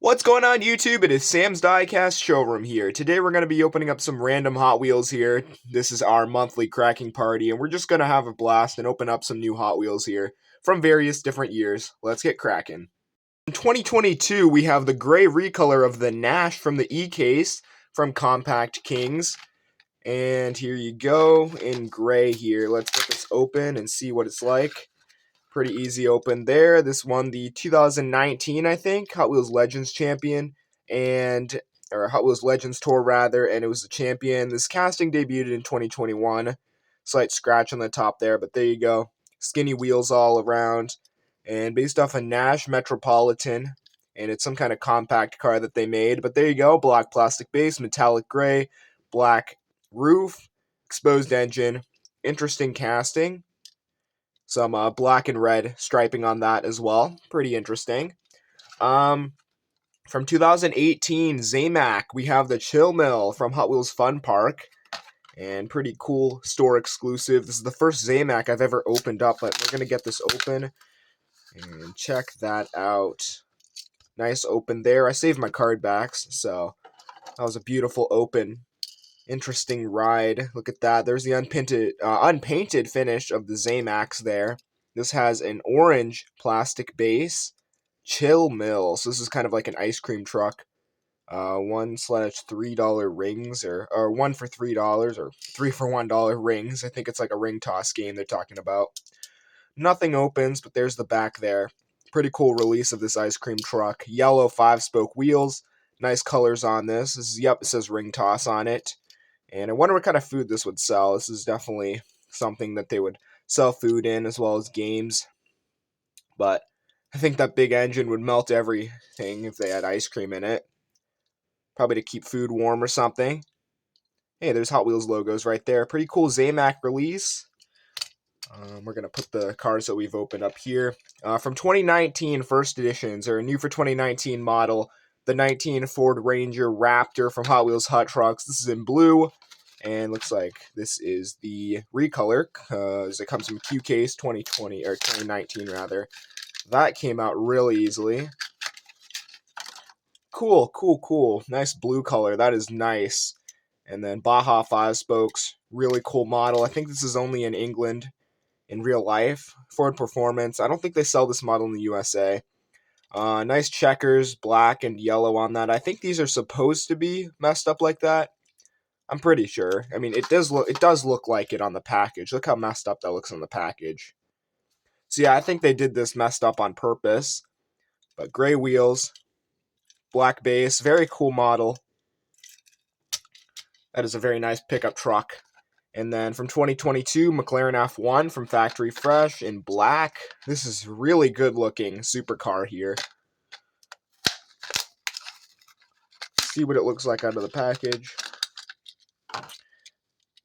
What's going on YouTube? It is Sam's Diecast Showroom here. Today we're going to be opening up some random Hot Wheels here. This is our monthly cracking party and we're just going to have a blast and open up some new Hot Wheels here from various different years. Let's get cracking. In 2022 we have the gray recolor of the Nash from the E-Case from Compact Kings. And here you go in gray here. Let's get this open and see what it's like. Pretty easy open there. This won the 2019, I think, Hot Wheels Legends champion, or Hot Wheels Legends Tour rather, and it was the champion. This casting debuted in 2021. Slight scratch on the top there, but there you go. Skinny wheels all around, and based off a Nash Metropolitan, and it's some kind of compact car that they made. But there you go, black plastic base, metallic gray, black roof, exposed engine, interesting casting. Some black and red striping on that as well. Pretty interesting. From 2018, ZAMAC, we have the Chill Mill from Hot Wheels Fun Park. And pretty cool store exclusive. This is the first ZAMAC I've ever opened up, but we're going to get this open. And check that out. Nice open there. I saved my card backs, so that was a beautiful open. Interesting ride. Look at that. There's the unpainted finish of the ZAMACs there. This has an orange plastic base. Chill Mill. So this is kind of like an ice cream truck. $1/$3 rings, or 1 for $3, or 3 for $1 rings. I think it's like a ring toss game they're talking about. Nothing opens, but there's the back there. Pretty cool release of this ice cream truck. Yellow 5-spoke wheels. Nice colors on this. It says ring toss on it. And I wonder what kind of food this would sell. This is definitely something that they would sell food in as well as games. But I think that big engine would melt everything if they had ice cream in it. Probably to keep food warm or something. Hey, there's Hot Wheels logos right there. Pretty cool ZAMAC release. We're going to put the cars that we've opened up here. From 2019 first editions, or new for 2019 model. The 19 Ford Ranger Raptor from Hot Wheels Hot Trucks. This is in blue, and looks like this is the recolor, because it comes from Q-Case 2020, or 2019 rather. That came out really easily. Cool. Nice blue color. That is nice. And then Baja 5 spokes. Really cool model. I think this is only in England in real life. Ford Performance. I don't think they sell this model in the USA. Nice checkers, black and yellow on that. I think these are supposed to be messed up like that. I'm pretty sure. I mean, it does look like it on the package. Look how messed up that looks on the package. So yeah, I think they did this messed up on purpose. But gray wheels, black base, very cool model. That is a very nice pickup truck. And then from 2022, McLaren F1 from Factory Fresh in black. This is really good looking supercar here. See what it looks like out of the package.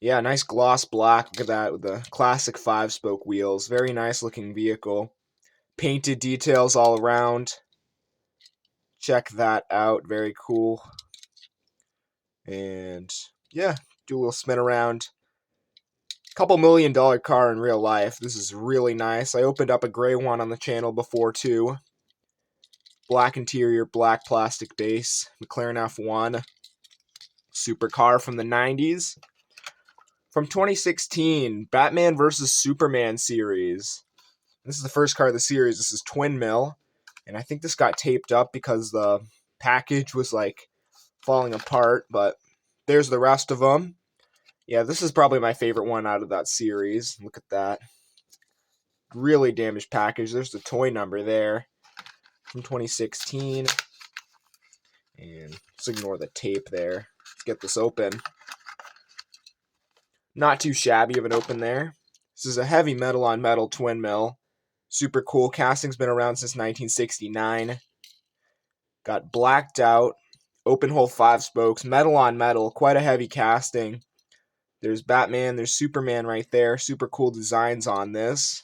Yeah, nice gloss black. Look at that with the classic 5-spoke wheels. Very nice looking vehicle. Painted details all around. Check that out. Very cool. And yeah, do a little spin around. Couple $1 million car in real life. This is really nice. I opened up a gray one on the channel before too. Black interior, black plastic base. McLaren F1. Supercar from the 90s. From 2016, Batman vs. Superman series. This is the first car of the series. This is Twin Mill. And I think this got taped up because the package was like falling apart. But there's the rest of them. Yeah, this is probably my favorite one out of that series. Look at that. Really damaged package. There's the toy number there from 2016. And let's ignore the tape there. Let's get this open. Not too shabby of an open there. This is a heavy metal on metal twin mill. Super cool. Casting's been around since 1969. Got blacked out. Open hole 5 spokes. Metal on metal. Quite a heavy casting. There's Batman, there's Superman right there. Super cool designs on this.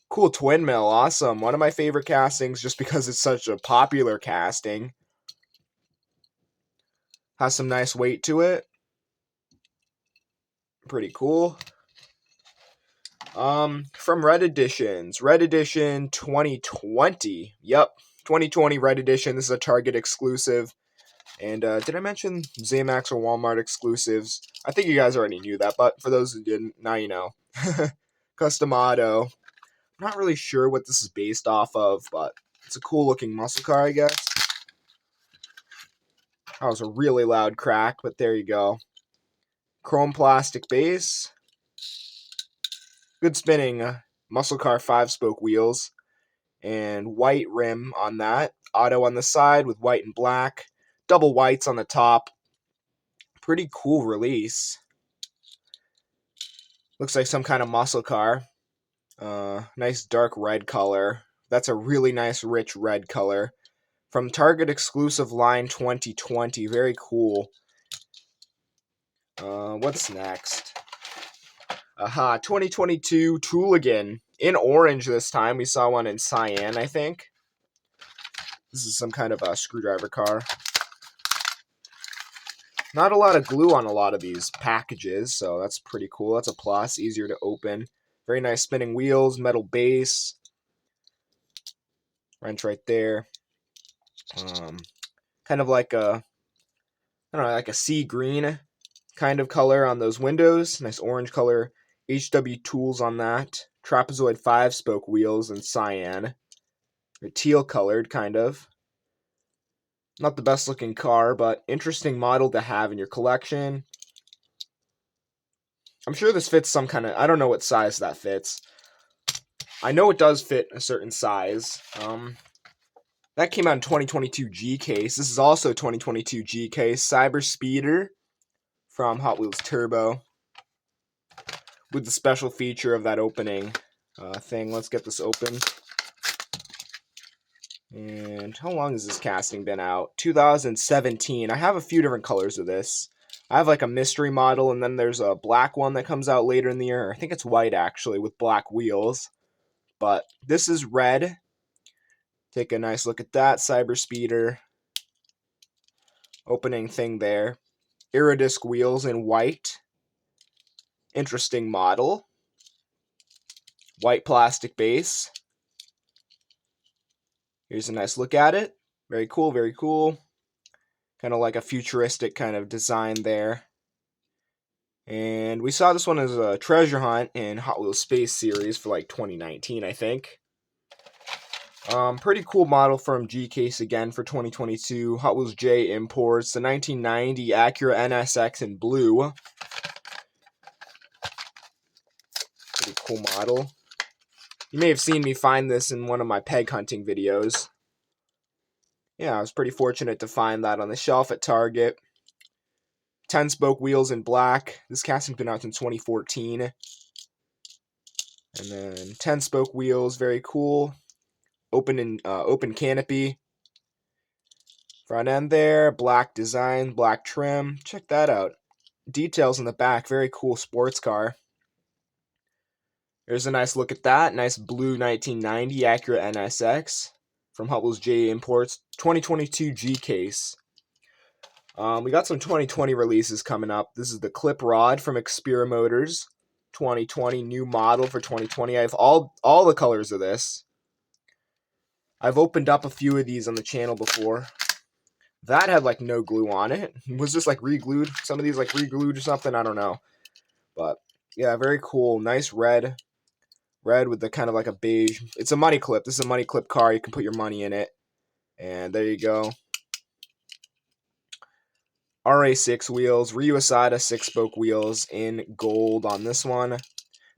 Cool twin mill, awesome. One of my favorite castings just because it's such a popular casting. Has some nice weight to it. Pretty cool. From Red Editions. Red Edition 2020. Yep, 2020 Red Edition. This is a Target exclusive. And did I mention ZAMAC or Walmart exclusives? I think you guys already knew that, but for those who didn't, now you know. Custom Auto. I'm not really sure what this is based off of, but it's a cool looking muscle car, I guess. That was a really loud crack, but there you go. Chrome plastic base. Good spinning muscle car 5-spoke wheels. And white rim on that. Auto on the side with white and black. Double whites on the top. Pretty cool release. Looks like some kind of muscle car. Nice dark red color. That's a really nice rich red color. From Target exclusive line 2020. Very cool. What's next? 2022 Tooligan. In orange this time. We saw one in cyan, I think. This is some kind of a screwdriver car. Not a lot of glue on a lot of these packages, so that's pretty cool. That's a plus. Easier to open. Very nice spinning wheels, metal base. Wrench right there. Kind of like a, I don't know, like a sea green kind of color on those windows. Nice orange color. HW tools on that. Trapezoid 5-spoke wheels in cyan. They're teal colored, kind of. Not the best looking car, but interesting model to have in your collection. I'm sure this fits some kind of, I don't know what size that fits. I know it does fit a certain size. That came out in 2022 G-Case. This is also 2022 G-Case. Cyber Speeder from Hot Wheels Turbo. With the special feature of that opening thing. Let's get this open. And how long has this casting been out? 2017. I have a few different colors of this. I have like a mystery model, and then there's a black one that comes out later in the year. I think it's white, actually, with black wheels. But this is red. Take a nice look at that. Cyber Speeder. Opening thing there. Iridisc wheels in white. Interesting model. White plastic base. Here's a nice look at it. Very cool, very cool. Kind of like a futuristic kind of design there. And we saw this one as a treasure hunt in Hot Wheels Space Series for like 2019, I think. Pretty cool model from G-Case again for 2022. Hot Wheels J imports. The 1990 Acura NSX in blue. Pretty cool model. You may have seen me find this in one of my peg hunting videos. Yeah, I was pretty fortunate to find that on the shelf at Target. 10-spoke wheels in black. This casting's been out since 2014. And then 10-spoke wheels, very cool. Open canopy. Front end there, black design, black trim. Check that out. Details in the back, very cool sports car. There's a nice look at that. Nice blue 1990 Acura NSX from Hot Wheels J Imports. 2022 G-Case. We got some 2020 releases coming up. This is the Clip Rod from Xpera Motors. 2020 new model for 2020. I have all the colors of this. I've opened up a few of these on the channel before. That had like no glue on it. Was this like re-glued? Some of these like re-glued or something? I don't know. But yeah, very cool. Nice red. Red with the kind of like a beige. It's a money clip. This is a money clip car. You can put your money in it. And there you go. RA6 wheels. Ryu Asada 6-spoke wheels in gold on this one. I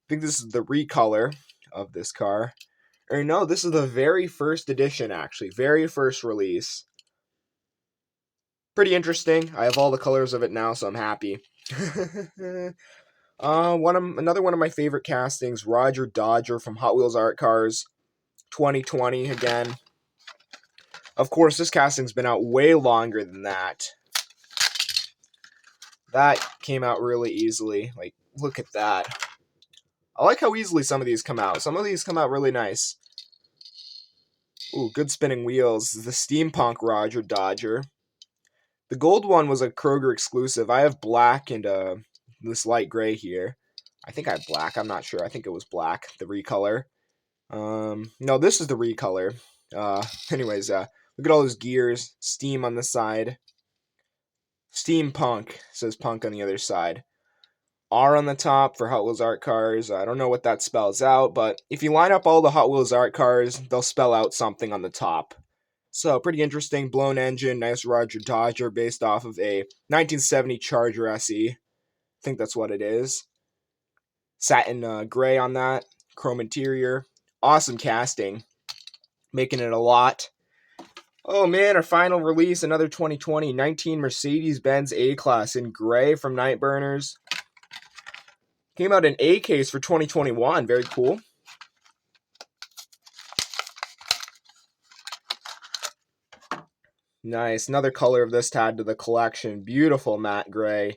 think this is the recolor of this car. Or no, this is the very first edition, actually. Very first release. Pretty interesting. I have all the colors of it now, so I'm happy. Another one of my favorite castings, Roger Dodger from Hot Wheels Art Cars, 2020 again. Of course, this casting's been out way longer than that. That came out really easily. Like, look at that. I like how easily some of these come out. Some of these come out really nice. Ooh, good spinning wheels. The Steampunk Roger Dodger. The gold one was a Kroger exclusive. I have black and this light gray here. I think I have black. I'm not sure. I think it was black, the recolor. No, this is the recolor. Anyways, look at all those gears. Steam on the side. Steampunk says punk on the other side. R on the top for Hot Wheels Art Cars. I don't know what that spells out, but if you line up all the Hot Wheels Art Cars, they'll spell out something on the top. So, pretty interesting. Blown engine, nice Roger Dodger based off of a 1970 Charger SE. I think that's what it is. Satin gray on that. Chrome interior. Awesome casting. Making it a lot. Oh man, our final release, another 2020 19 Mercedes-Benz A-Class in gray from Nightburners. Came out in A case for 2021. Very cool. Nice. Another color of this to add to the collection. Beautiful matte gray.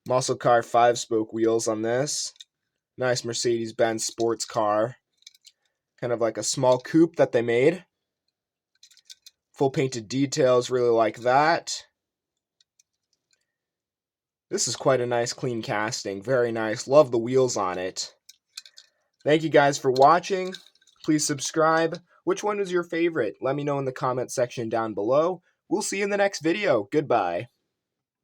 Muscle car 5-spoke wheels on this. Nice Mercedes-Benz sports car. Kind of like a small coupe that they made. Full painted details. Really like that. This is quite a nice clean casting. Very nice. Love the wheels on it. Thank you guys for watching. Please subscribe. Which one was your favorite? Let me know in the comment section down below. We'll see you in the next video. Goodbye.